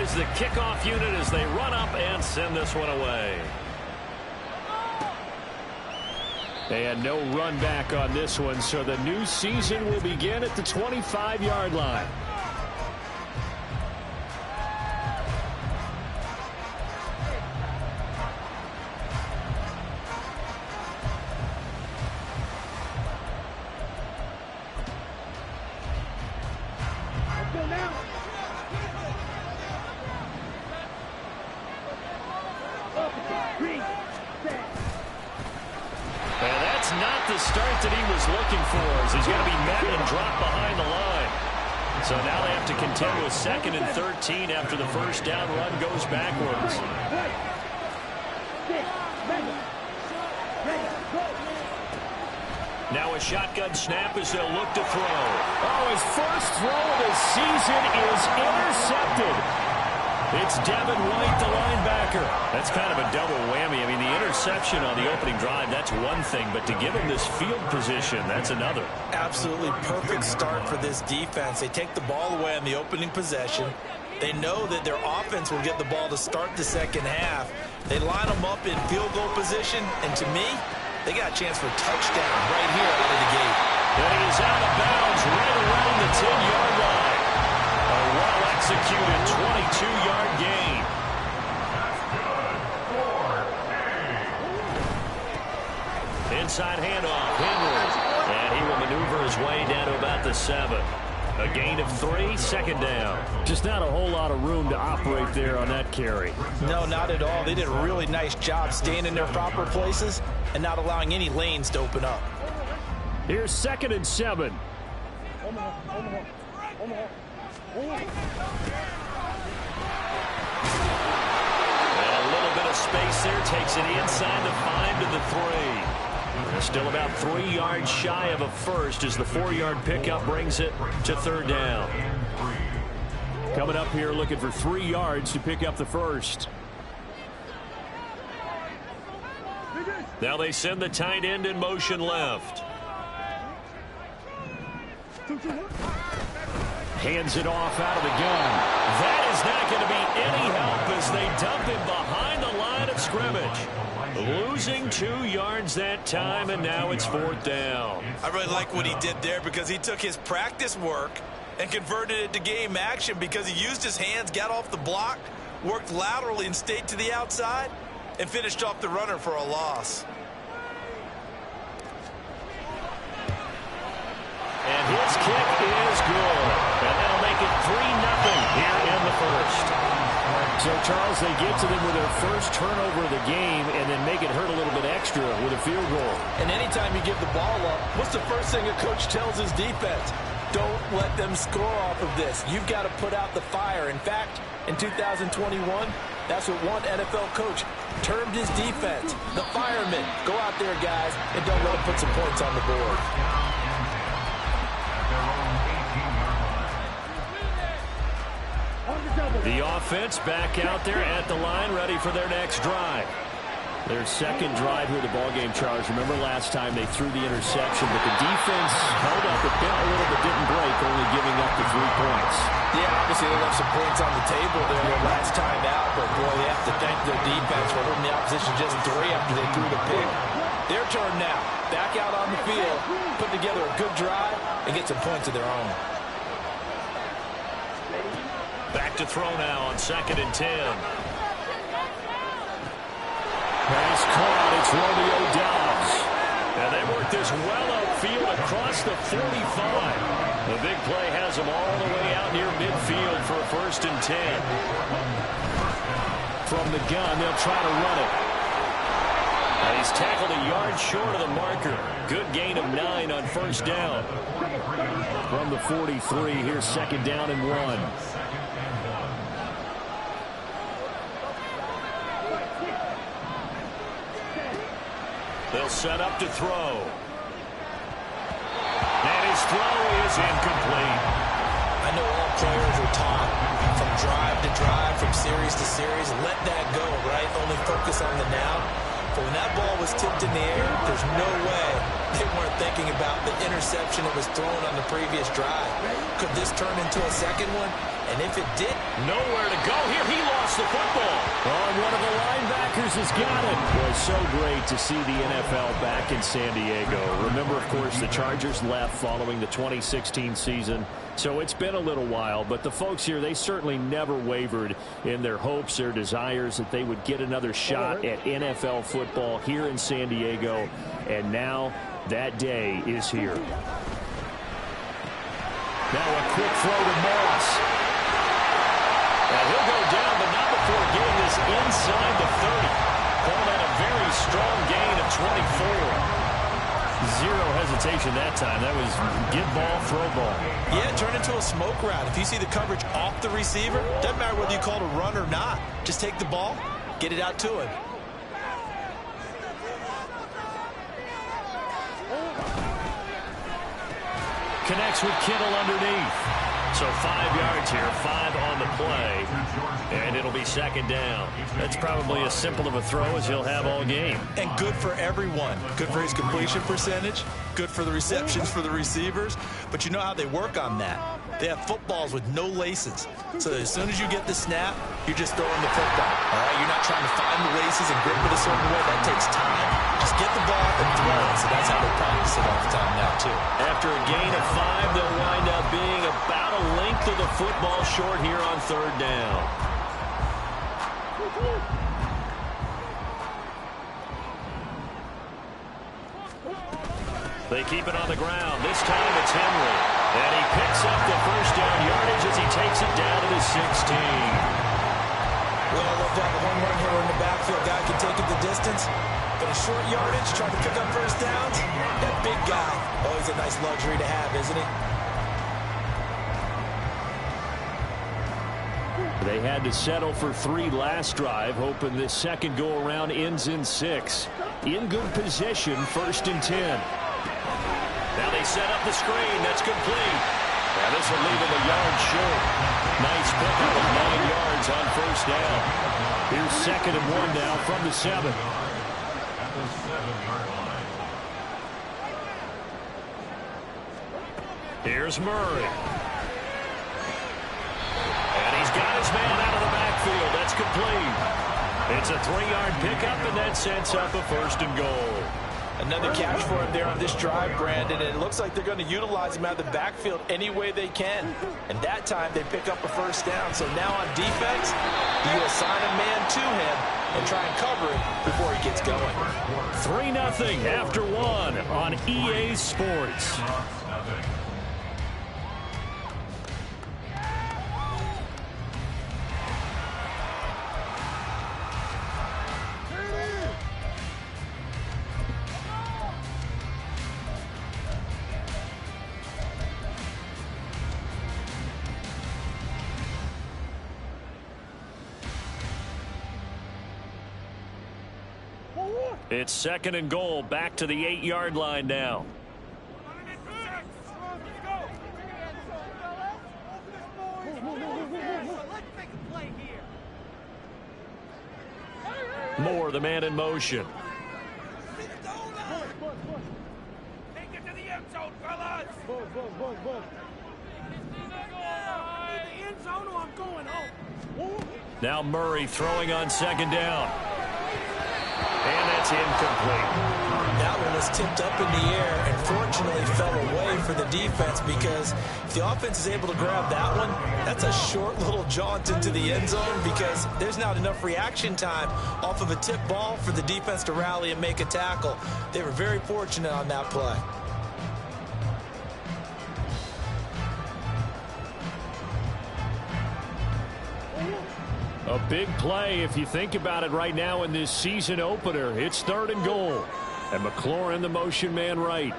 is the kickoff unit as they run up and send this one away. And no run back on this one, so the new season will begin at the 25-yard line. Start that he was looking for as he's going to be met and dropped behind the line. So now they have to contend with 2nd and 13 after the first down run goes backwards. Now a shotgun snap as they'll look to throw. Oh, his first throw of the season is intercepted. It's Devin White, the linebacker. That's kind of a double whammy. I mean, the interception on the opening drive, that's one thing, but to give him this field position, that's another. Absolutely perfect start for this defense. They take the ball away on the opening possession. They know that their offense will get the ball to start the second half. They line them up in field goal position, and to me, they got a chance for a touchdown right here out of the gate. And he is out of bounds right around the 10-yard line. A well-executed 22-yard gain. Inside handoff, Henry. And he will maneuver his way down to about the 7. A gain of 3, 2nd down. Just not a whole lot of room to operate there on that carry. No, not at all. They did a really nice job staying in their proper places and not allowing any lanes to open up. Here's 2nd and 7. And a little bit of space there. Takes it inside the 5 to the 3. Still about 3 yards shy of a first as the 4-yard pickup brings it to 3rd down. Coming up here looking for 3 yards to pick up the first. Now they send the tight end in motion left. Hands it off out of the gun. That is not going to be any help as they dump him behind the line of scrimmage. Losing 2 yards that time, and now it's 4th down. I really like what he did there because he took his practice work and converted it to game action because he used his hands, got off the block, worked laterally and stayed to the outside, and finished off the runner for a loss. And his kick is good. And that'll make it 3-0 here in the first. So, Charles, they get to them with their first turnover of the game and then make it hurt a little bit extra with a field goal. And anytime you give the ball up, what's the first thing a coach tells his defense? Don't let them score off of this. You've got to put out the fire. In fact, in 2021, that's what one NFL coach termed his defense, the firemen. Go out there, guys, and don't let them put some points on the board. The offense back out there at the line, ready for their next drive. Their second drive here, the ballgame, Charles. Remember last time they threw the interception, but the defense held up a bit, a little bit, didn't break, only giving up the 3 points. Yeah, obviously they left some points on the table there their last time out, but boy, they have to thank their defense for holding the opposition just 3 after they threw the pick. Their turn now. Back out on the field, put together a good drive, and get some points of their own. Back to throw now on 2nd and 10. Pass caught. It's Romeo Doubs. And they work this well outfield across the 45. The big play has them all the way out near midfield for a 1st and 10. From the gun, they'll try to run it. And he's tackled a yard short of the marker. Good gain of 9 on 1st down. From the 43, here's 2nd down and 1. They'll set up to throw. And his throw is incomplete. I know all players are taught from drive to drive, from series to series, let that go, right? Only focus on the now. But when that ball was tipped in the air, there's no way they weren't thinking about the interception that was thrown on the previous drive. Could this turn into a second one? And if it did, nowhere to go here. He lost the football. Oh, and one of the linebackers has got it. Boy, so great to see the NFL back in San Diego. Remember, of course, the Chargers left following the 2016 season. So it's been a little while, but the folks here, they certainly never wavered in their hopes, their desires that they would get another shot at NFL football here in San Diego. And now that day is here. Now a quick throw to Moss. And he'll go down, but not before getting this inside the 30. Call that a very strong gain of 24. Zero hesitation that time. That was get ball, throw ball. Yeah, turn into a smoke route. If you see the coverage off the receiver, doesn't matter whether you call it a run or not. Just take the ball, get it out to him. Connects with Kittle underneath. So 5 yards here, 5 on the play, and it'll be second down. That's probably as simple of a throw as he'll have all game. And good for everyone. Good for his completion percentage, good for the receptions for the receivers, but you know how they work on that. They have footballs with no laces. So as soon as you get the snap, you're just throwing the football. All right, you're not trying to find the laces and grip it a certain way. That takes time. Just get the ball and throw it. So that's how they practice it all the time now, too. After a gain of 5, they'll wind up being about a length of the football short here on third down. They keep it on the ground. This time it's Henry. And he picks up the first down yardage as he takes it down to the 16. Well, it looked like a home run hitter in the backfield. Guy can take it the distance. But a short yardage, trying to pick up first downs, that big guy, always a nice luxury to have, isn't it? They had to settle for 3 last drive, hoping this second go-around ends in 6. In good position, 1st and 10. Now they set up the screen. That's complete. Now this will leave him a yard short. Nice pickup of 9 yards on first down. Here's 2nd and 1 now from the 7. Here's Murray. And he's got his man out of the backfield. That's complete. It's a 3-yard pickup, and that sets up a 1st and goal. Another catch for him there on this drive, Brandon, and it looks like they're going to utilize him out of the backfield any way they can. And that time they pick up a first down. So now on defense, you assign a man to him and try and cover it before he gets going. 3-0 after 1 on EA Sports. It's 2nd and goal, back to the 8-yard line now. Moore, the man in motion. Take it to the end zone, fellas. The end zone, or I'm going home. Now Murray throwing on 2nd down. And that's incomplete. That one was tipped up in the air and fortunately fell away for the defense, because if the offense is able to grab that one, that's a short little jaunt into the end zone, because there's not enough reaction time off of a tip ball for the defense to rally and make a tackle. They were very fortunate on that play. A big play if you think about it right now in this season opener. It's 3rd and goal. And McLaurin, the motion man, right.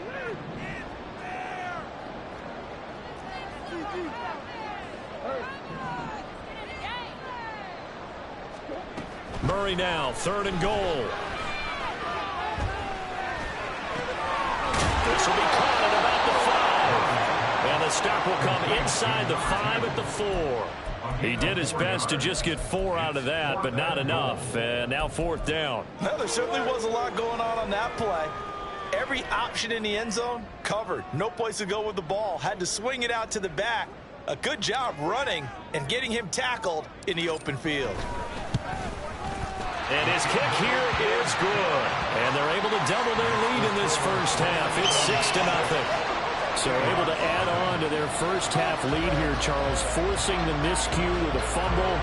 Murray now, 3rd and goal. This will be caught at about the 5. And the stop will come inside the 5 at the 4. He did his best to just get 4 out of that, but not enough. And now 4th down. Well, there certainly was a lot going on that play. Every option in the end zone covered. No place to go with the ball. Had to swing it out to the back. A good job running and getting him tackled in the open field. And his kick here is good. And they're able to double their lead in this first half. It's 6-0. So able to add on to their first half lead here, Charles, forcing the miscue with a fumble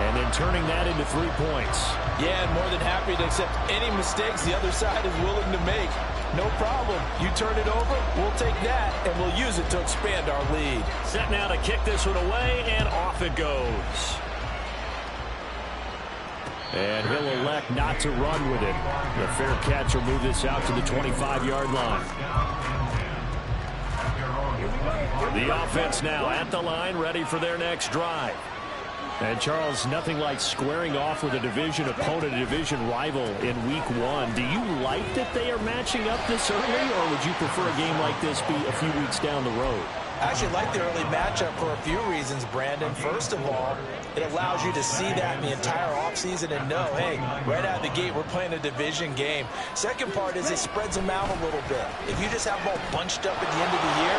and then turning that into 3 points. Yeah, and more than happy to accept any mistakes the other side is willing to make. No problem. You turn it over, we'll take that, and we'll use it to expand our lead. Set now to kick this one away, and off it goes. And he'll elect not to run with it. The fair catch will move this out to the 25-yard line. The offense now at the line, ready for their next drive. And, Charles, nothing like squaring off with a division opponent, a division rival in Week 1. Do you like that they are matching up this early, or would you prefer a game like this be a few weeks down the road? I actually like the early matchup for a few reasons, Brandon. First of all, it allows you to see that in the entire offseason and know, hey, right out of the gate, we're playing a division game. Second part is it spreads them out a little bit. If you just have them all bunched up at the end of the year,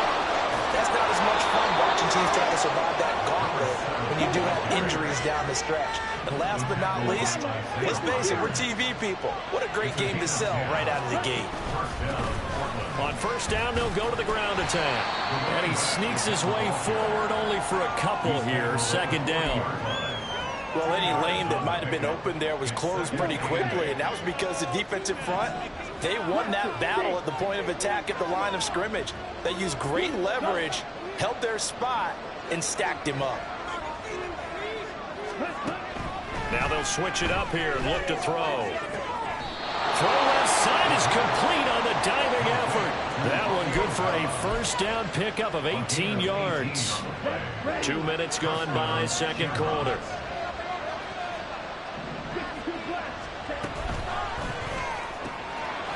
that's not as much fun watching teams try to survive that gauntlet when you do have injuries down the stretch. And last but not least, let's face it, we're TV people. What a great game to sell right out of the gate. On first down, they'll go to the ground attack. And he sneaks his way forward only for a couple here. Second down. Well, any lane that might have been open there was closed pretty quickly, and that was because the defensive front, they won that battle at the point of attack at the line of scrimmage. They used great leverage, held their spot, and stacked him up. Now they'll switch it up here and look to throw. Throw left side is complete on the diving effort. That one good for a first down pickup of 18 yards. 2 minutes gone by, second quarter.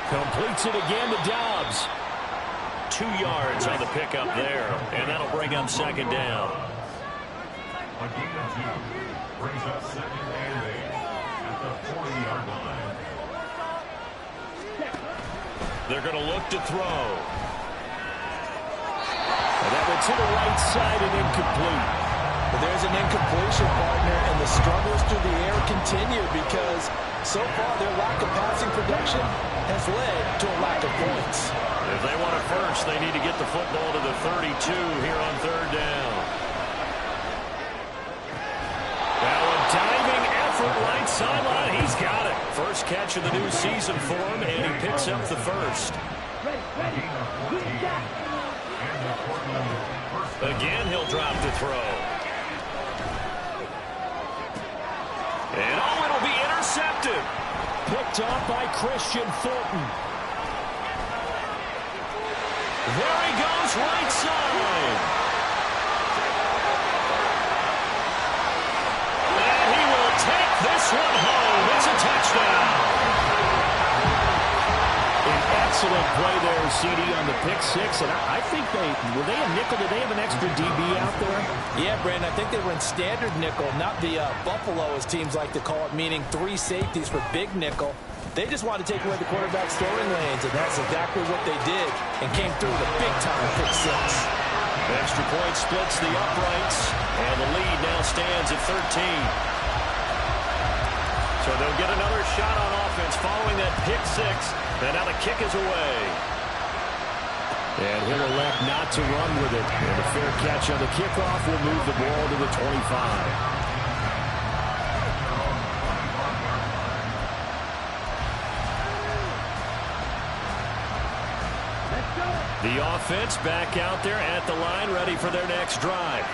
Completes it again to Dobbs. 2 yards on the pickup there, and that'll bring up second down. Brings up second and 8 at the 40-yard line. They're going to look to throw. And that went to the right side and incomplete. But there's an incompletion, partner, and the struggles through the air continue because so far their lack of passing production has led to a lack of points. If they want it first, they need to get the football to the 32 here on third down. Now a diving effort right sideline. He's got it. First catch of the new season for him, and he picks up the first. Again, he'll drop to throw. And oh, it'll be intercepted. Picked off by Christian Fulton. There he goes, right side. And he will take this one home. It's a touchdown. An excellent play there, CD, on the pick six. And I think were they a nickel? Did they have an extra DB out there? Yeah, Brandon, I think they were in standard nickel, not the Buffalo, as teams like to call it, meaning 3 safeties for big nickel. They just wanted to take away the quarterback's throwing lanes, and that's exactly what they did, and came through with a big-time pick six. Extra point splits the uprights, and the lead now stands at 13. So they'll get another shot on offense following that pick six, and now the kick is away. And he'll elect not to run with it, and a fair catch on the kickoff will move the ball to the 25. The offense back out there at the line, ready for their next drive.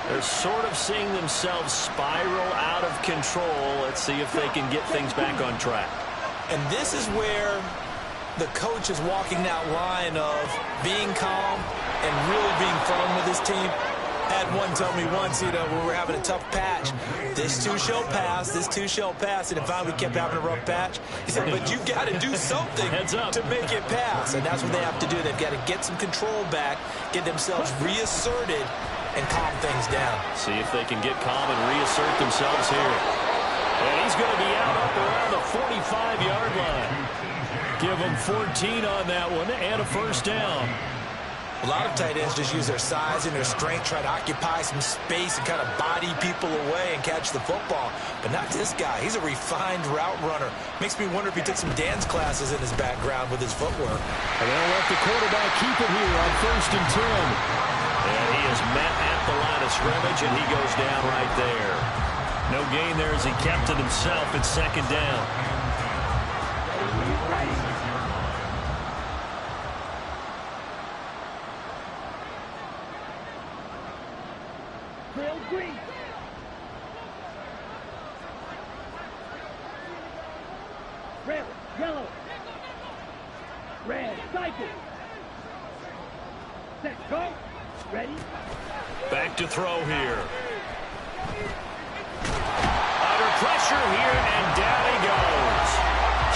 They're sort of seeing themselves spiral out of control. Let's see if they can get things back on track. And this is where the coach is walking that line of being calm and really being firm with his team. Had one tell me once, when we were having a tough patch, this too shall pass, this too shall pass, and finally we kept having a rough patch. He said, but you've got to do something to make it pass, and that's what they have to do. They've got to get some control back, get themselves reasserted, and calm things down. See if they can get calm and reassert themselves here. And he's going to be out up around the 45-yard line. Give him 14 on that one and a first down. A lot of tight ends just use their size and their strength, try to occupy some space and kind of body people away and catch the football. But not this guy. He's a refined route runner. Makes me wonder if he took some dance classes in his background with his footwork. And they'll let the quarterback keep it here on 1st and 10. And he is met at the line of scrimmage, and he goes down right there. No gain there as he kept it himself at 2nd down. Trail green. Red, yellow. Red, cycle. Set, go. Ready? Back to throw here. Under pressure here, and down he goes.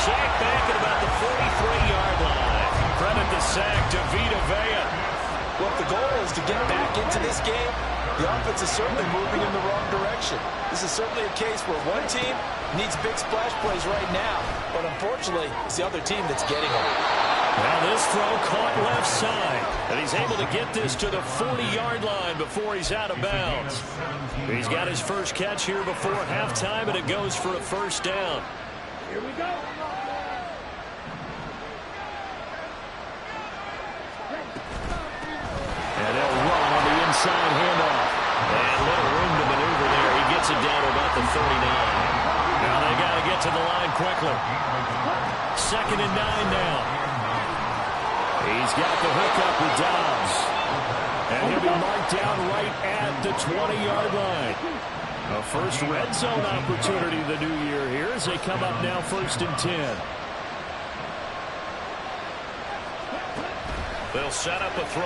Sacked back at about the 43-yard line. Credit the sack to Vita Vea. Well, if the goal is to get back into this game, the offense is certainly moving in the wrong direction. This is certainly a case where one team needs big splash plays right now, but unfortunately, it's the other team that's getting them. Now this throw caught left side, and he's able to get this to the 40-yard line before he's out of bounds. He's got his first catch here before halftime, and it goes for a 1st down. Here we go. And they'll run on the inside handoff. And little room to maneuver there. He gets it down to about the 39. Now they got to get to the line quickly. 2nd and 9 now. He's got the hookup with Dobbs. And he'll be marked down right at the 20-yard line. A first red zone opportunity the new year here as they come up now 1st and 10. They'll set up a throw.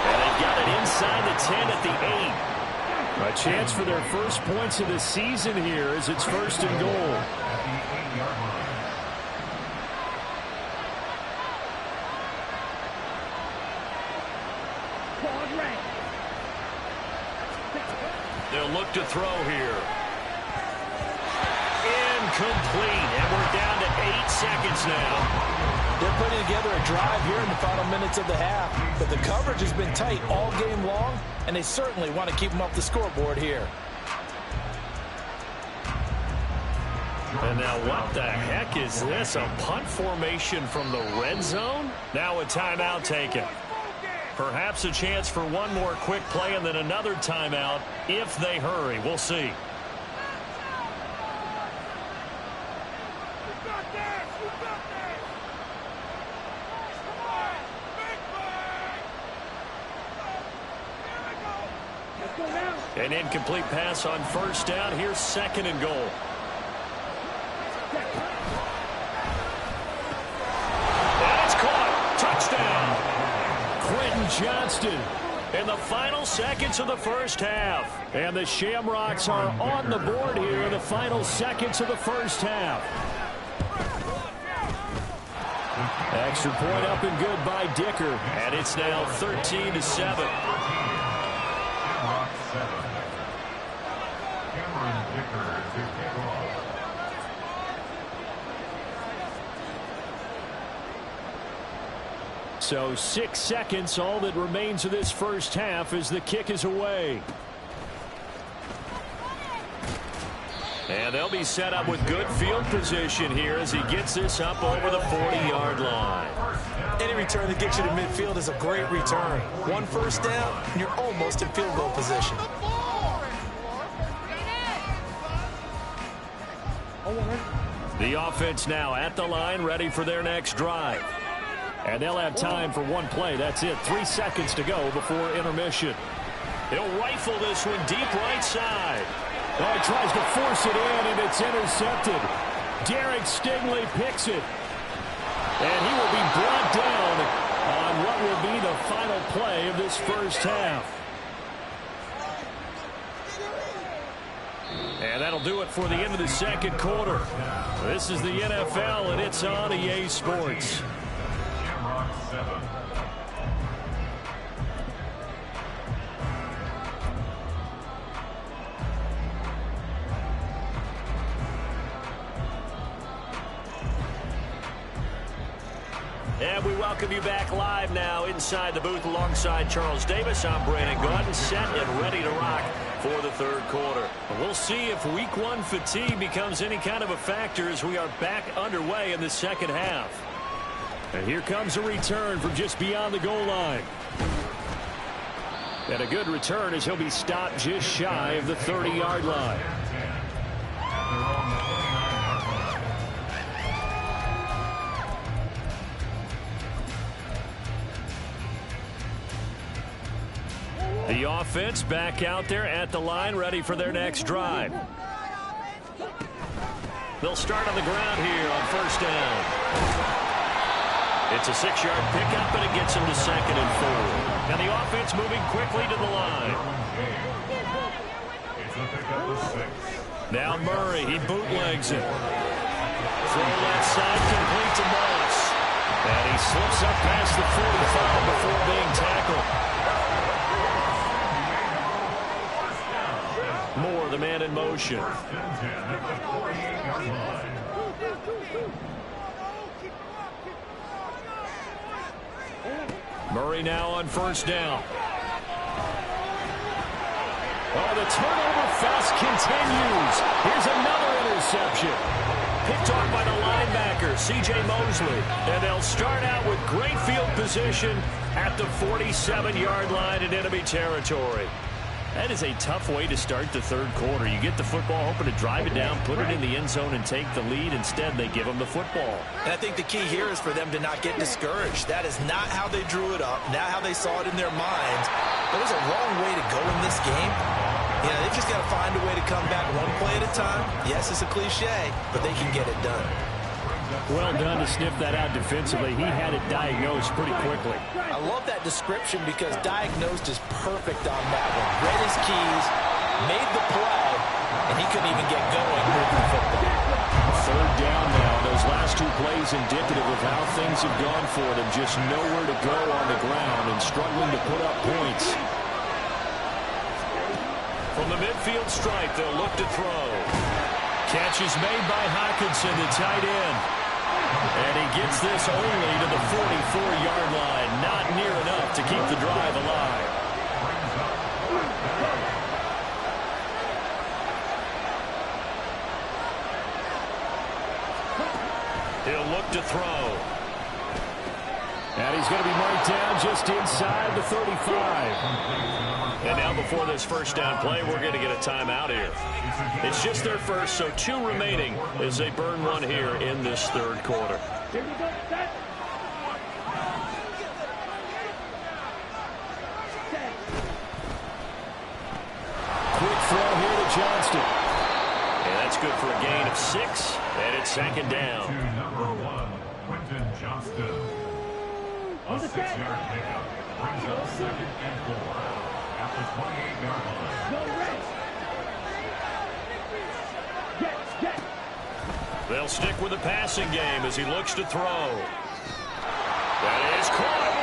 And they've got it inside the 10 at the 8. A chance for their first points of the season here as it's 1st and goal. They'll look to throw here. Incomplete, and we're down to 8 seconds now. They're putting together a drive here in the final minutes of the half, but the coverage has been tight all game long, and they certainly want to keep them off the scoreboard here. And now what the heck is this? A punt formation from the red zone? Now a timeout taken. Perhaps a chance for one more quick play and then another timeout if they hurry. We'll see. An incomplete pass on 1st down. Here's 2nd and goal. And it's caught. Touchdown. Quentin Johnston in the final seconds of the first half. And the Shamrocks are on the board here in the final seconds of the first half. Extra point up and good by Dicker. And it's now 13-7. Shamrock 7. Cameron Dicker to kick off. So 6 seconds, all that remains of this first half as the kick is away. And they'll be set up with good field position here as he gets this up over the 40-yard line. Any return that gets you to midfield is a great return. 1 first down, and you're almost in field goal position. The offense now at the line, ready for their next drive. And they'll have time for one play. That's it. 3 seconds to go before intermission. He'll rifle this one deep right side. Oh, he tries to force it in, and it's intercepted. Derek Stingley picks it. And he will be brought down on what will be the final play of this first half. And that'll do it for the end of the second quarter. This is the NFL, and it's on EA Sports. Shamrock 7. And we welcome you back live now inside the booth alongside Charles Davis. I'm Brandon Gaudin, set and ready to rock for the third quarter. We'll see if week one fatigue becomes any kind of a factor as we are back underway in the second half. And here comes a return from just beyond the goal line. And a good return as he'll be stopped just shy of the 30-yard line. The offense back out there at the line, ready for their next drive. They'll start on the ground here on first down. It's a 6-yard pickup, and it gets them to 2nd and 4. And the offense moving quickly to the line. Now Murray, he bootlegs it. Throw left side, complete to Moss. And he slips up past the 45 before being tackled. Moore, the man in motion. Murray now on first down. Oh, the turnover fest continues. Here's another interception. Picked off by the linebacker, C.J. Mosley. And they'll start out with great field position at the 47-yard line in enemy territory. That is a tough way to start the third quarter. You get the football, hoping to drive it down, put it in the end zone, and take the lead. Instead, they give them the football. And I think the key here is for them to not get discouraged. That is not how they drew it up, not how they saw it in their minds. There was a wrong way to go in this game. You know, they've just got to find a way to come back one play at a time. Yes, it's a cliche, but they can get it done. Well done to sniff that out defensively. He had it diagnosed pretty quickly. I love that description because diagnosed is perfect on that one. Read his keys, made the play, and he couldn't even get going moving the football. Third down now. Those last two plays indicative of how things have gone for them. Just nowhere to go on the ground and struggling to put up points. From the midfield stripe, they'll look to throw. Catch is made by Hockenson, the tight end. And he gets this only to the 44-yard line. Not near enough to keep the drive alive. He'll look to throw. And he's going to be marked down just inside the 35. And now before this first down play, we're going to get a timeout here. It's just their first, so 2 remaining as they burn one here in this third quarter. Quick throw here to Johnston. And that's good for a gain of 6, and it's 2nd down. Number 1, Quentin Johnston. A 6-yard pickup brings up 2nd and 4 at the 28-yard line. They'll stick with the passing game as he looks to throw. That is caught.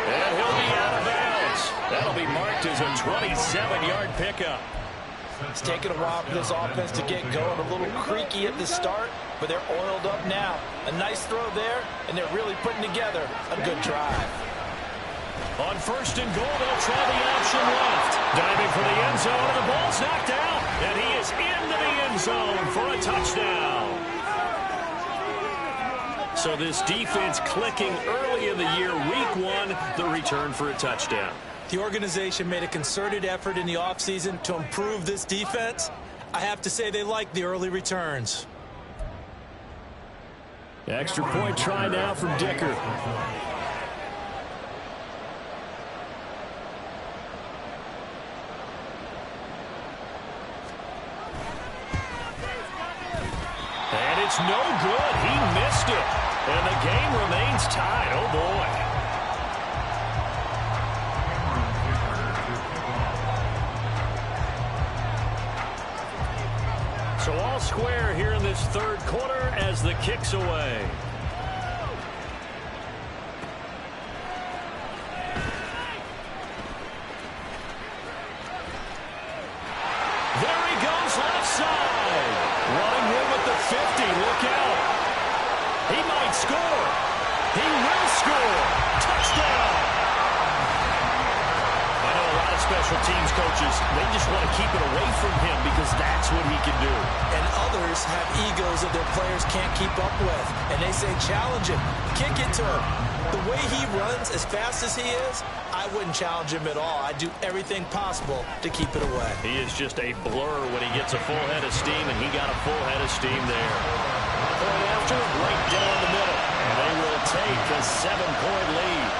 And he'll be out of bounds. That'll be marked as a 27-yard pickup. It's taken a while for this offense to get going. A little creaky at the start, but they're oiled up now. A nice throw there, and they're really putting together a good drive. On first and goal, they'll try the option left. Diving for the end zone, and the ball's knocked out. And he is into the end zone for a touchdown. So this defense clicking early in the year, week 1, the return for a touchdown. The organization made a concerted effort in the offseason to improve this defense. I have to say they like the early returns. Extra point try now from Dicker. And it's no good. He missed it. And the game remains tied. Oh, boy. So all square here in this third quarter as the kick's away. There he goes left side. Running in with the 50. Look out. He might score. He will special teams coaches, they just want to keep it away from him because that's what he can do. And others have egos that their players can't keep up with. And they say, challenge him. Kick it to him. The way he runs as fast as he is, I wouldn't challenge him at all. I'd do everything possible to keep it away. He is just a blur when he gets a full head of steam, and he got a full head of steam there. Point after, right down the middle. And they will take a 7-point lead.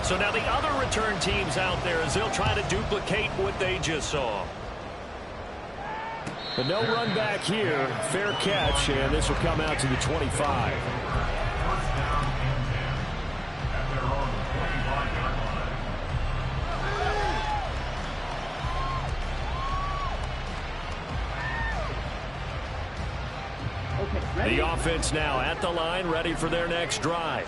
So now the other return teams out there as they'll try to duplicate what they just saw. But no run back here. Fair catch, and this will come out to the 25. First down and 10 at their own 25-yard line. The offense now at the line, ready for their next drive.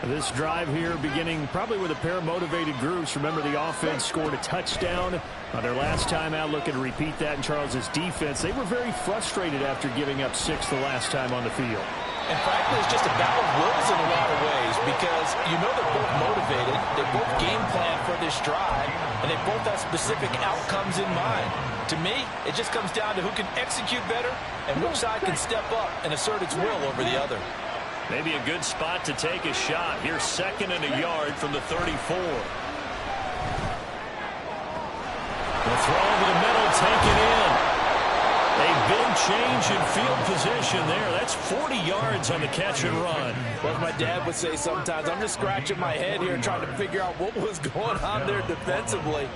This drive here beginning probably with a pair of motivated groups. Remember, the offense scored a touchdown on their last time out. Looking to repeat that in Charles's defense. They were very frustrated after giving up 6 the last time on the field. And frankly, it's just a battle of wills in a lot of ways because you know they're both motivated. They both game plan for this drive, and they both have specific outcomes in mind. To me, it just comes down to who can execute better and which side can step up and assert its will over the other. Maybe a good spot to take a shot. Here's 2nd and a yard from the 34. The throw over the middle, take it in. A big change in field position there. That's 40 yards on the catch and run. Well, as my dad would say sometimes, I'm just scratching my head here trying to figure out what was going on there defensively.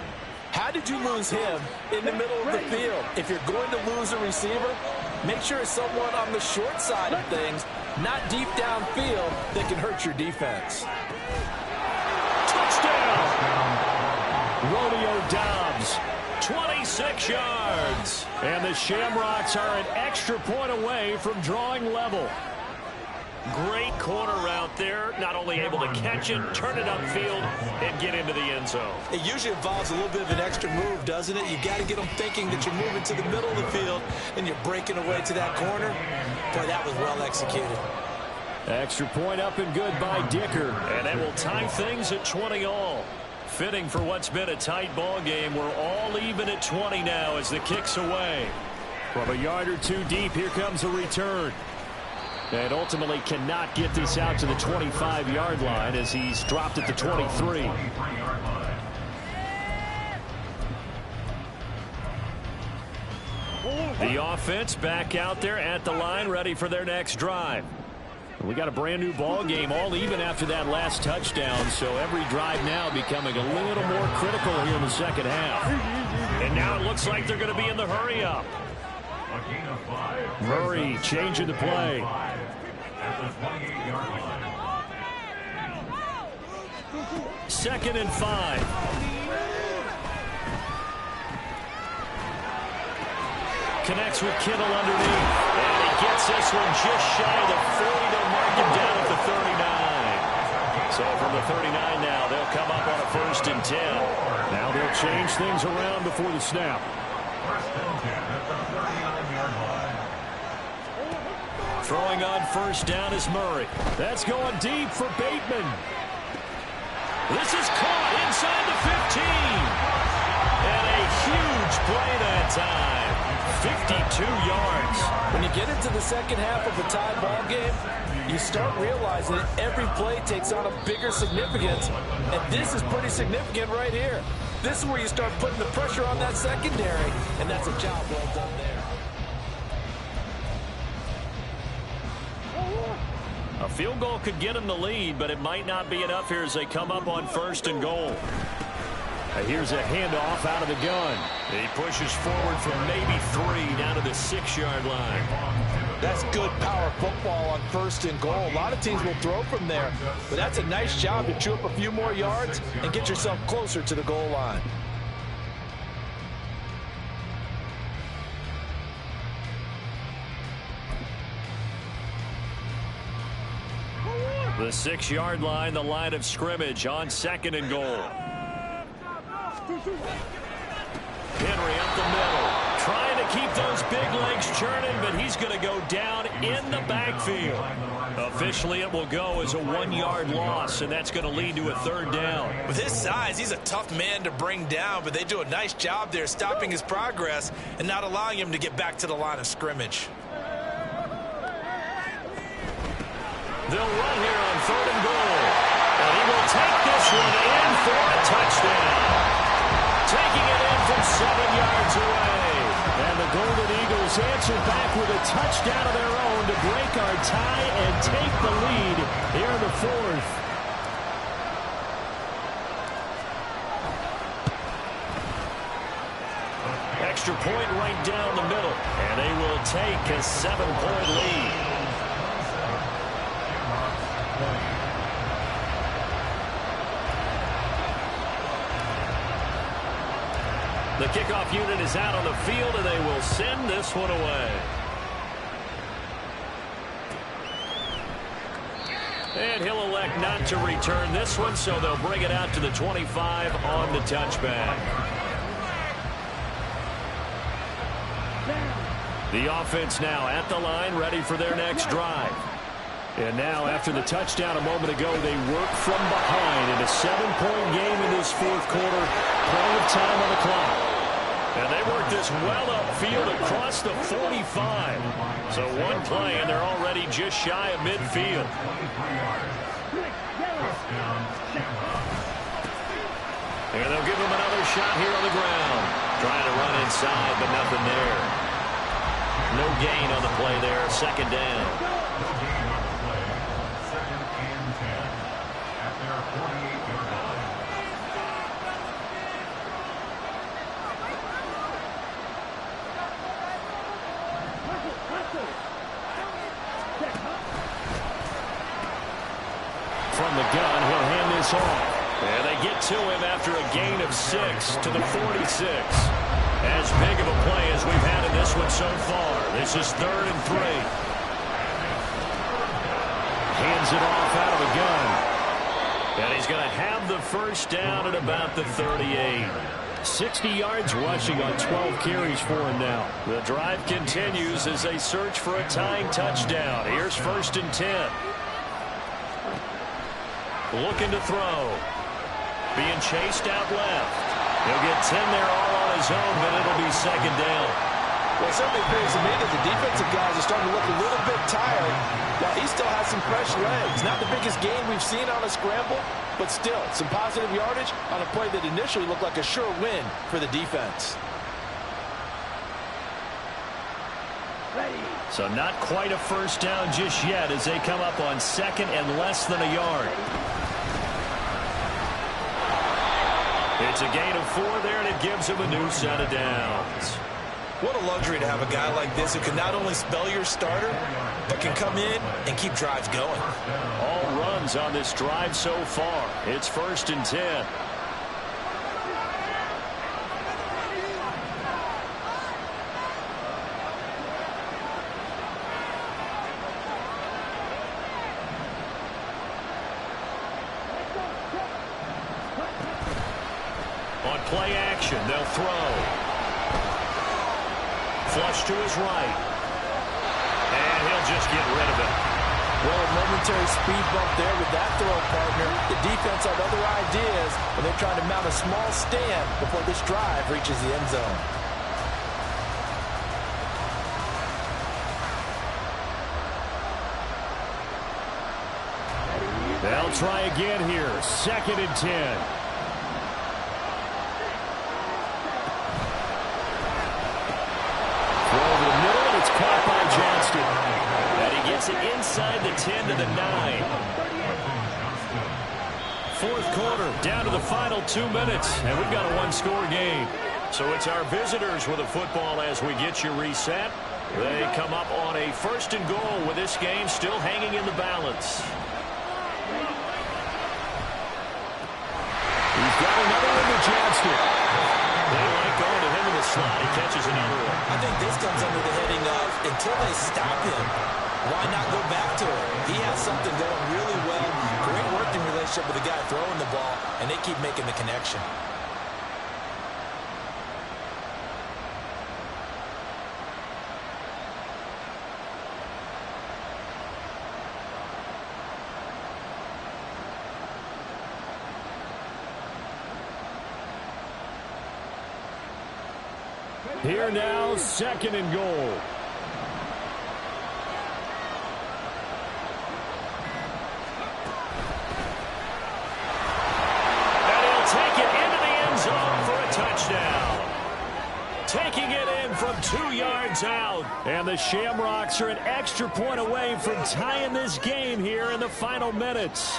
How did you lose him in the middle of the field? If you're going to lose a receiver, make sure it's someone on the short side of things, not deep downfield, that can hurt your defense. Touchdown! Romeo Doubs, 26 yards. And the Shamrocks are an extra point away from drawing level. Great corner route there. Not only able to catch it, turn it upfield, and get into the end zone. It usually involves a little bit of an extra move, doesn't it? You got to get them thinking that you're moving to the middle of the field and you're breaking away to that corner. Boy, that was well executed. Extra point up and good by Dicker. And that will tie things at 20 all. Fitting for what's been a tight ball game. We're all even at 20 now as the kick's away. From a yard or two deep, here comes a return. And ultimately cannot get this out to the 25-yard line as he's dropped at the 23. The offense back out there at the line, ready for their next drive. We got a brand new ball game, all even after that last touchdown, so every drive now becoming a little more critical here in the second half. And now it looks like they're going to be in the hurry up. Murray changing the play. At the 28-yard line. 2nd and 5. Connects with Kittle underneath. And he gets this one just shy of the 40. They'll mark him down at the 39. So from the 39 now, they'll come up on a 1st and 10. Now they'll change things around before the snap. 1st and 10 at the 39-yard line. Throwing on 1st down is Murray. That's going deep for Bateman. This is caught inside the 15. And a huge play that time. 52 yards. When you get into the second half of a tie ball game, you start realizing that every play takes on a bigger significance. And this is pretty significant right here. This is where you start putting the pressure on that secondary. And that's a job well done there. A field goal could get him the lead, but it might not be enough here as they come up on 1st and goal. Here's a handoff out of the gun. He pushes forward from maybe 3 down to the 6-yard line. That's good power football on 1st and goal. A lot of teams will throw from there, but that's a nice job to chew up a few more yards and get yourself closer to the goal line. The 6-yard line, the line of scrimmage on 2nd and goal. Henry up the middle, trying to keep those big churning, but he's going to go down in the backfield. Officially, it will go as a 1-yard loss, and that's going to lead to a 3rd down. With his size, he's a tough man to bring down, but they do a nice job there stopping his progress and not allowing him to get back to the line of scrimmage. They'll run here on 3rd and goal. And he will take this one in for a touchdown. Taking it in from 7 yards away. And the Golden Eagles answer back with a touchdown of their own to break our tie and take the lead here in the 4th. Extra point right down the middle. And they will take a 7-point lead. The kickoff unit is out on the field, and they will send this one away. And he'll elect not to return this one, so they'll bring it out to the 25 on the touchback. The offense now at the line, ready for their next drive. And now, after the touchdown a moment ago, they work from behind in a 7-point game in this 4th quarter. Plenty of time on the clock. And they work this well upfield across the 45. So one play, and they're already just shy of midfield. And they'll give him another shot here on the ground. Trying to run inside, but nothing there. No gain on the play there. 2nd down. From the gun, he'll hand this off. And they get to him after a gain of 6 to the 46. As big of a play as we've had in this one so far. This is 3rd and 3. Hands it off out of the gun. And he's going to have the 1st down at about the 38. 60 yards rushing on 12 carries for him now. The drive continues as they search for a tying touchdown. Here's 1st and 10. Looking to throw. Being chased out left. He'll get 10 there all on his own, but it'll be 2nd down. Well, it certainly appears to me that the defensive guys are starting to look a little bit tired, while he still has some fresh legs. Not the biggest gain we've seen on a scramble, but still some positive yardage on a play that initially looked like a sure win for the defense. So not quite a 1st down just yet as they come up on 2nd and less than a yard. It's a gain of 4 there, and it gives him a new set of downs. What a luxury to have a guy like this who can not only spell your starter, but can come in and keep drives going. All runs on this drive so far. It's 1st and 10. On play action, they'll throw. Flush to his right. And he'll just get rid of it. Well, a momentary speed bump there with that throw partner. The defense had other ideas, and they're trying to mount a small stand before this drive reaches the end zone. They'll try again here. 2nd and 10. Caught by Johnston. And he gets it inside the 10 to the 9. 4th quarter, down to the final 2 minutes, and we've got a 1-score game. So it's our visitors with the football as we get you reset. They come up on a 1st and goal with this game still hanging in the balance. He's got another one to Johnston. They like going to him in the slot. He catches another one. I think this comes under the heading of, until they stop him, why not go back to him? He has something going really well. Great working relationship with the guy throwing the ball, and they keep making the connection. Here now, 2nd and goal. And he'll take it into the end zone for a touchdown. Taking it in from 2 yards out. And the Shamrocks are an extra point away from tying this game here in the final minutes.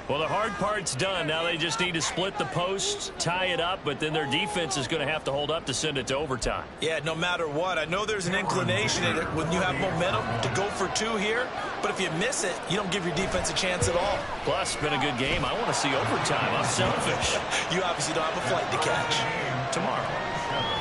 Well, the hard part's done. Now they just need to split the posts, tie it up, but then their defense is going to have to hold up to send it to overtime. Yeah, no matter what. I know there's an inclination in it when you have momentum to go for 2 here, but if you miss it, you don't give your defense a chance at all. Plus, it's been a good game. I want to see overtime. I'm selfish. You obviously don't have a flight to catch. Tomorrow.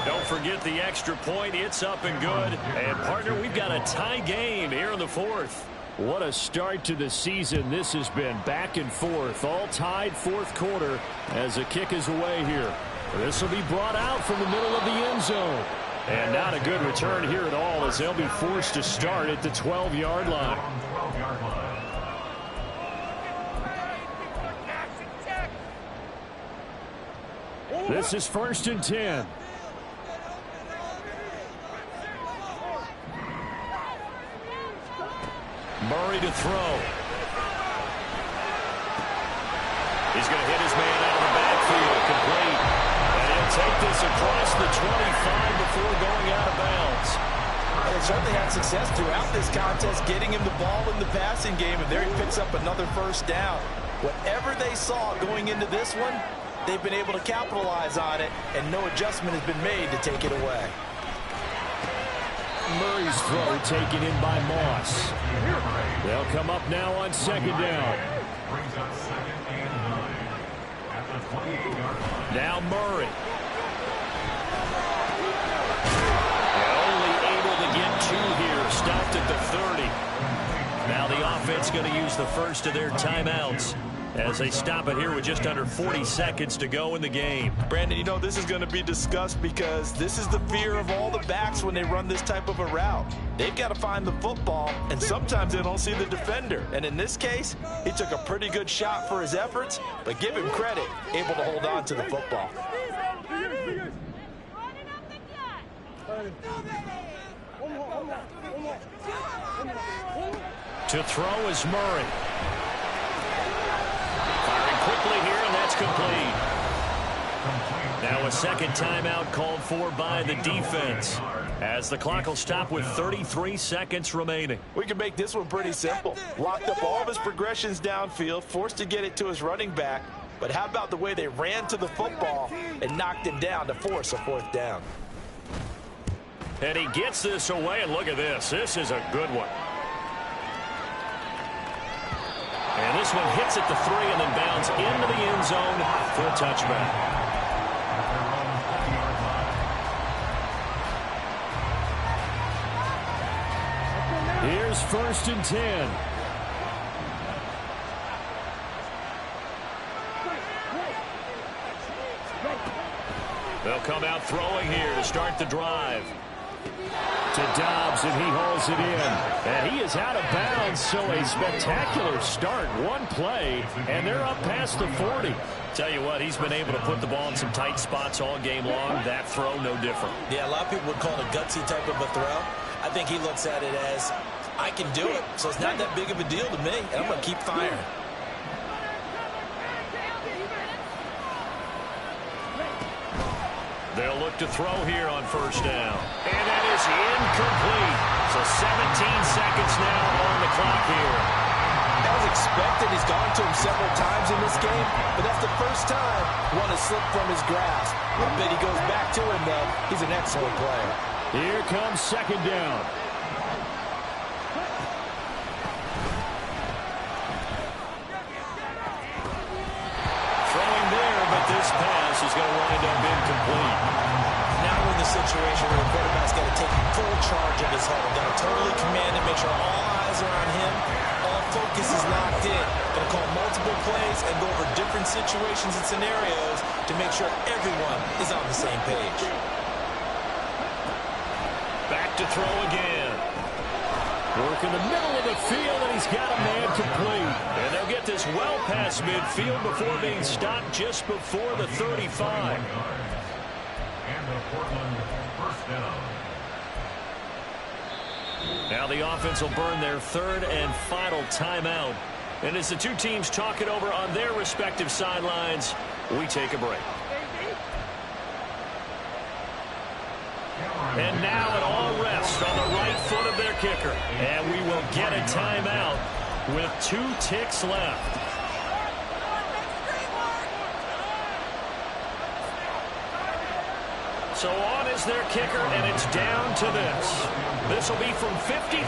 Don't forget the extra point. It's up and good. And, partner, we've got a tie game here in the 4th. What a start to the season this has been. Back and forth, all tied 4th quarter as the kick is away here. This will be brought out from the middle of the end zone. And not a good return here at all as they'll be forced to start at the 12-yard line. This is 1st and 10. Murray to throw. He's going to hit his man out of the backfield. Complete. And he'll take this across the 25 before going out of bounds. They certainly had success throughout this contest, getting him the ball in the passing game, and there he picks up another 1st down. Whatever they saw going into this one, they've been able to capitalize on it, and no adjustment has been made to take it away. Murray's throw taken in by Moss. They'll come up now on 2nd down. Now Murray. Only able to get 2 here. Stopped at the 30. Now the offense going to use the first of their timeouts as they stop it here with just under 40 seconds to go in the game. Brandon, you know, this is going to be discussed because this is the fear of all the backs when they run this type of a route. They've got to find the football, and sometimes they don't see the defender. And in this case, he took a pretty good shot for his efforts, but give him credit, able to hold on to the football. To throw is Murray. Firing quickly here, and that's complete. Now a 2nd timeout called for by the defense as the clock will stop with 33 seconds remaining. We can make this one pretty simple. Locked up all of his progressions downfield, forced to get it to his running back. But how about the way they ran to the football and knocked him down to force a 4th down? And he gets this away, and look at this. This is a good one. And this one hits at the 3 and then bounds into the end zone for a touchback. Here's 1st and 10. They'll come out throwing here to start the drive. To Dobbs, and he hauls it in. And he is out of bounds, so a spectacular start. One play, and they're up past the 40. Tell you what, he's been able to put the ball in some tight spots all game long. That throw, no different. Yeah, a lot of people would call it a gutsy type of a throw. I think he looks at it as, I can do it, so it's not that big of a deal to me, and I'm going to keep firing. They'll look to throw here on 1st down. And that is incomplete. So 17 seconds now on the clock here. As expected, he's gone to him several times in this game, but that's the first time one has slipped from his grasp. I bet he goes back to him, though. He's an excellent player. Here comes 2nd down. Throwing there, but this pass is going to wind up incomplete. Now we're in the situation where the quarterback's got to take full charge of his huddle. Got to totally command it, make sure all eyes are on him. All focus is locked in. Going to call multiple plays and go over different situations and scenarios to make sure everyone is on the same page. Back to throw again. Work in the middle of the field, and he's got a man complete. And they'll get this well past midfield before being stopped just before the 35. And the Portland first down. Now the offense will burn their third and final timeout. And as the two teams talk it over on their respective sidelines, we take a break. And now it all rests on the right foot of their kicker. And we will get a timeout with 2 ticks left. So on is their kicker, and it's down to this. This will be from 53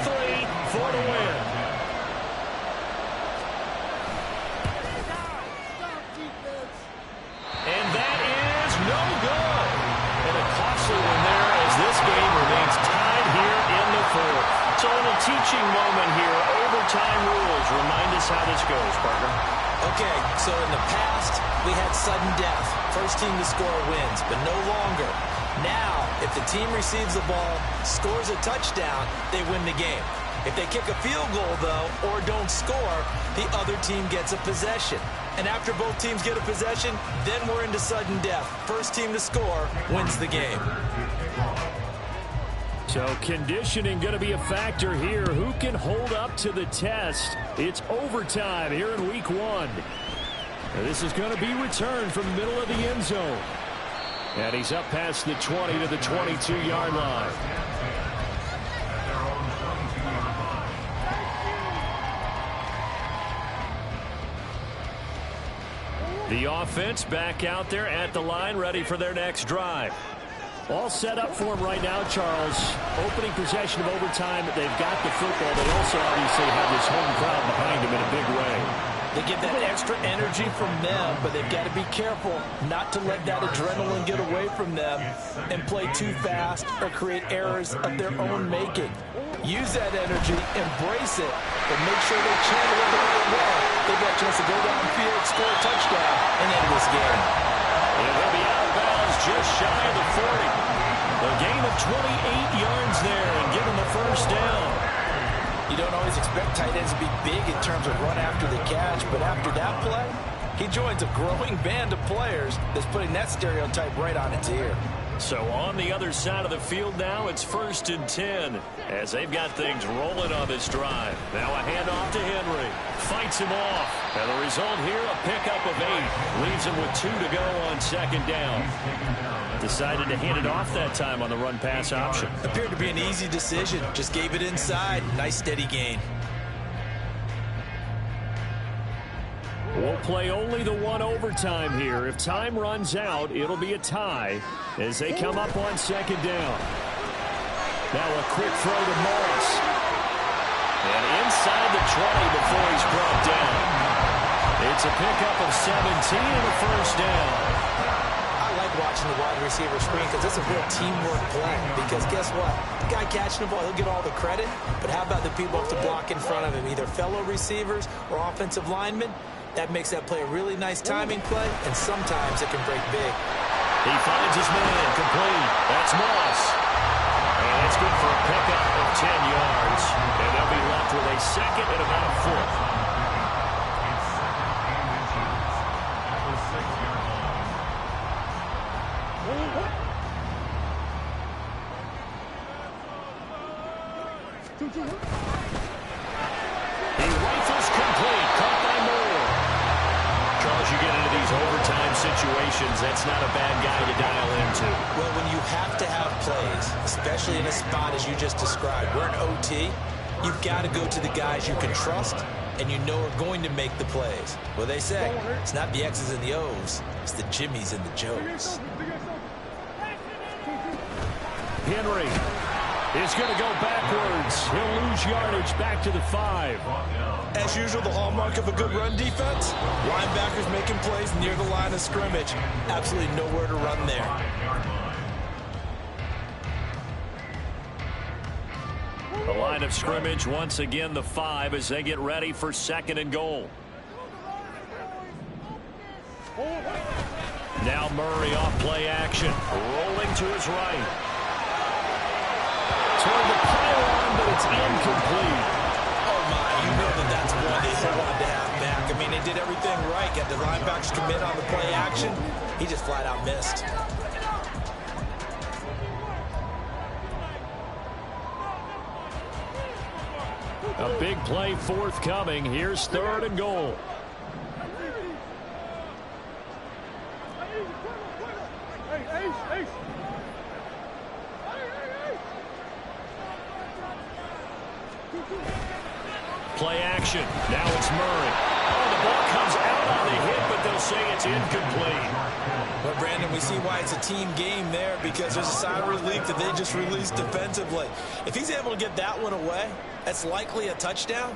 for the win. And that is no good. And a costly one there as this game remains tied here in the fourth. So a little teaching moment here. Overtime rules. Remind us how this goes, partner. Okay, so in the past, we had sudden death. First team to score wins, but no longer. Now, if the team receives the ball, scores a touchdown, they win the game. If they kick a field goal, though, or don't score, the other team gets a possession. And after both teams get a possession, then we're into sudden death. First team to score wins the game. So conditioning going to be a factor here. Who can hold up to the test? It's overtime here in week 1. Now this is going to be returned from the middle of the end zone. And he's up past the 20 to the 22-yard line. The offense back out there at the line, ready for their next drive. All set up for him right now, Charles. Opening possession of overtime. They've got the football. They also obviously have this home crowd behind them in a big way. They get that extra energy from them, but they've got to be careful not to let that adrenaline get away from them and play too fast or create errors of their own making. Use that energy, embrace it, but make sure they channel it the right way. They've got a chance to go downfield, score a touchdown, and end this game. And they'll be out of bounds just shy of the 40. A gain of 28 yards there and give them the first down. You don't always expect tight ends to be big in terms of run after the catch, but after that play, he joins a growing band of players that's putting that stereotype right on its ear. So on the other side of the field now, it's 1st and 10 as they've got things rolling on this drive. Now a handoff to Henry. Fights him off. And the result here, a pickup of 8. Leaves him with 2 to go on 2nd down. Decided to hand it off that time on the run-pass option. Appeared to be an easy decision. Just gave it inside. Nice steady gain. We'll play only the 1 overtime here. If time runs out, it'll be a tie as they come up on 2nd down. Now a quick throw to Morris. And inside the 20 before he's brought down. It's a pickup of 17 and a first down. I like watching the wide receiver screen because it's a real teamwork play. Because guess what? The guy catching the ball, he'll get all the credit. But how about the people up to block in front of him, either fellow receivers or offensive linemen? That makes that play a really nice timing play, and sometimes it can break big. He finds his man complete. That's Moss. And it's good for a pickup of 10 yards. And they'll be left with a 2nd and about a 4th. He rifles complete. Caught by Moore. Charles, you get into these overtime situations, that's not a bad guy to dial into. Well, when you have to have plays, especially in a spot as you just described, we're in OT, you've got to go to the guys you can trust and you know are going to make the plays. Well, they say it's not the X's and the O's, it's the Jimmies and the Joes. Henry is going to go backwards. He'll lose yardage back to the 5. As usual, the hallmark of a good run defense, linebackers making plays near the line of scrimmage. Absolutely nowhere to run there. The line of scrimmage, once again, the 5 as they get ready for 2nd and goal. Now Murray off play action. Rolling to his right. Toward the pylon, but it's incomplete. Oh, my. You know that's one they hold on to halfback. I mean, they did everything right. Got the linebackers commit on the play action. He just flat out missed. A big play forthcoming. Here's 3rd and goal. Play action. Now it's Murray. Oh, the ball comes out on the hit, but they'll say it's incomplete. But, Brandon, we see why it's a team game there, because there's a sigh of relief that they just released defensively. If he's able to get that one away, that's likely a touchdown.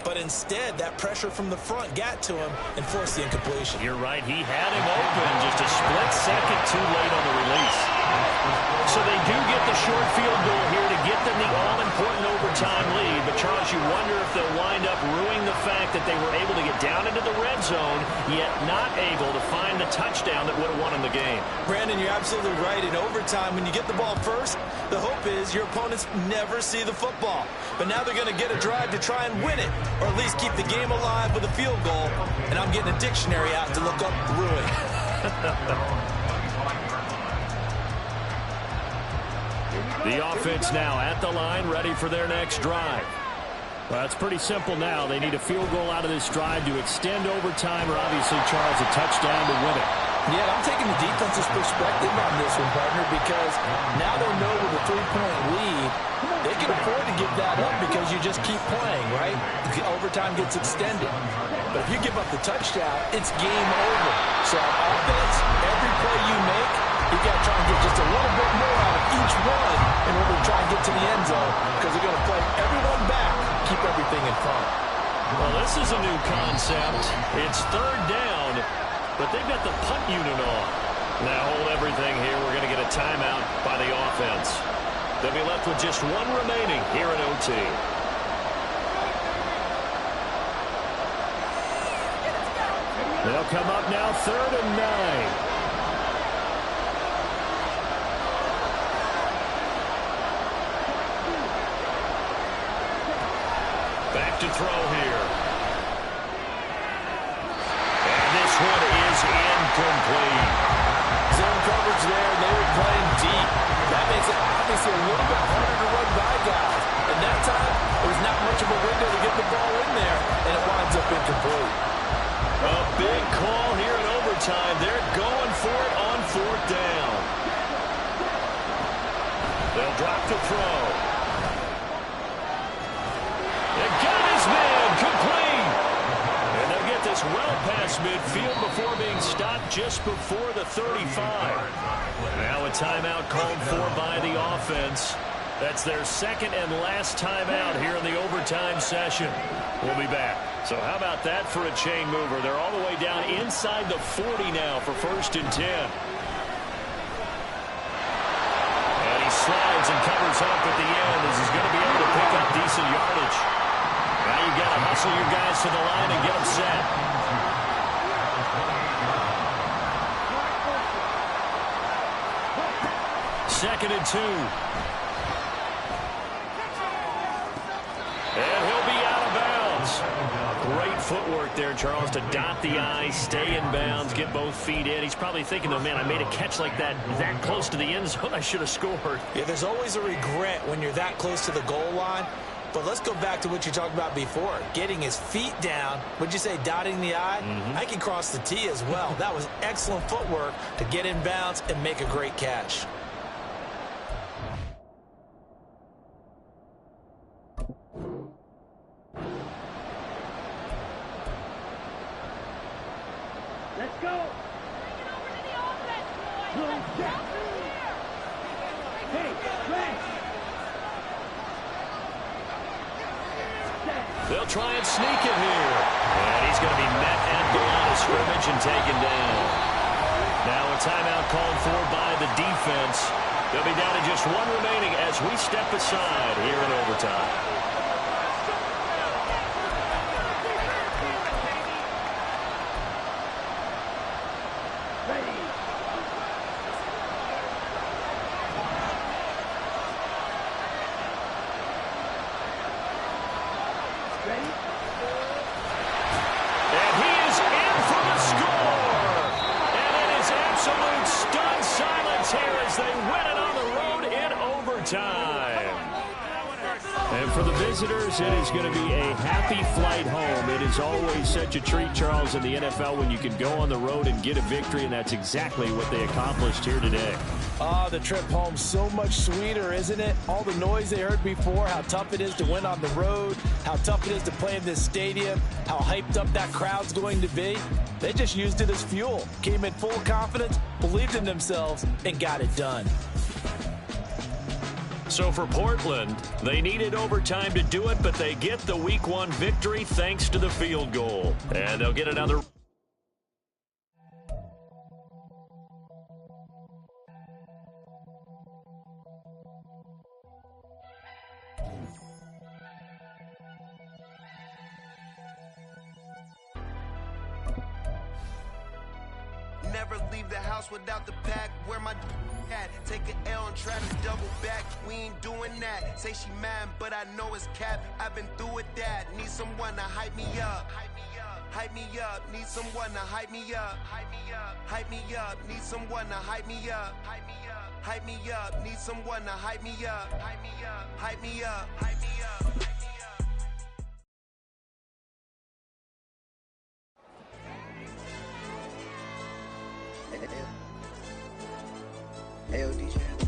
But instead, that pressure from the front got to him and forced the incompletion. You're right. He had him open just a split second too late on the release. So they do get the short field goal here to get them the all-important overtime lead. But, Charles, you wonder if they'll wind up ruining the fact that they were able to get down into the red zone, yet not able to find the touchdown that would have won them the game. Brandon, you're absolutely right. In overtime, when you get the ball first, the hope is your opponents never see the football. But now they're going to get a drive to try and win it, or at least keep the game alive with a field goal. And I'm getting a dictionary out to look up ruin. The offense now at the line, ready for their next drive. Well, it's pretty simple now. They need a field goal out of this drive to extend overtime, or obviously, Charles, a touchdown to win it. Yeah, I'm taking the defense's perspective on this one, partner, because now they know with a 3-point lead, they can afford to give that up because you just keep playing, right? The overtime gets extended. But if you give up the touchdown, it's game over. So on offense, every play you make, you got to try and get just a little bit more out of each one in order to try and get to the end zone, because they're going to play everyone back, keep everything in front. Well, this is a new concept. It's 3rd down, but they've got the punt unit on. Now hold everything here. We're going to get a timeout by the offense. They'll be left with just one remaining here in OT. They'll come up now 3rd and 9. Back to throw here. And this one is incomplete. Zone coverage there, and they were playing deep. That makes it obviously a little bit harder to run by guys. And that time, it was not much of a window to get the ball in there, and it winds up incomplete. A big call here in overtime. They're going for it on 4th down. They'll drop the throw. They got his man complete. And they'll get this well past midfield before being stopped just before the 35. Now a timeout called for by the offense. That's their 2nd and last timeout here in the overtime session. We'll be back. So how about that for a chain mover? They're all the way down inside the 40 now for 1st and 10. And he slides and covers up at the end as he's going to be able to pick up decent yardage. Now you've got to hustle your guys to the line and get them set. 2nd and 2. And he'll be out of bounds. Great footwork there, Charles, to dot the I, stay in bounds, get both feet in. He's probably thinking, though, man, I made a catch like that close to the end zone. I should have scored. Yeah, there's always a regret when you're that close to the goal line. But let's go back to what you talked about before. Getting his feet down. Would you say dotting the I? I can cross the T as well. That was excellent footwork to get in bounds and make a great catch. Let's go. They'll try and sneak it here. And he's going to be met at the line of scrimmage and taken down. Now a timeout called for by the defense. They'll be down to just one remaining as we step aside here in overtime. They win it on the road in overtime. And for the visitors, it is going to be a happy flight home. It is always such a treat, Charles, in the NFL when you can go on the road and get a victory, and that's exactly what they accomplished here today. The trip home so much sweeter, isn't it? All the noise they heard before, how tough it is to win on the road, how tough it is to play in this stadium, how hyped up that crowd's going to be. They just used it as fuel, came in full confidence, believed in themselves, and got it done. So for Portland, they needed overtime to do it, but they get the Week 1 victory thanks to the field goal. And they'll get another. Never leave the house without the pack. Where my at? Take an L and try to double back. We ain't doing that. Say she mad, but I know it's cap. I've been through with that. Need someone to hype me up. Hype me up. Need someone to hype me up. Hype me up. Need someone to hype me up. Hype me up. Need someone to hype me up. Hype me up. Hype me up. Hype me up. Hey, yo, DJ.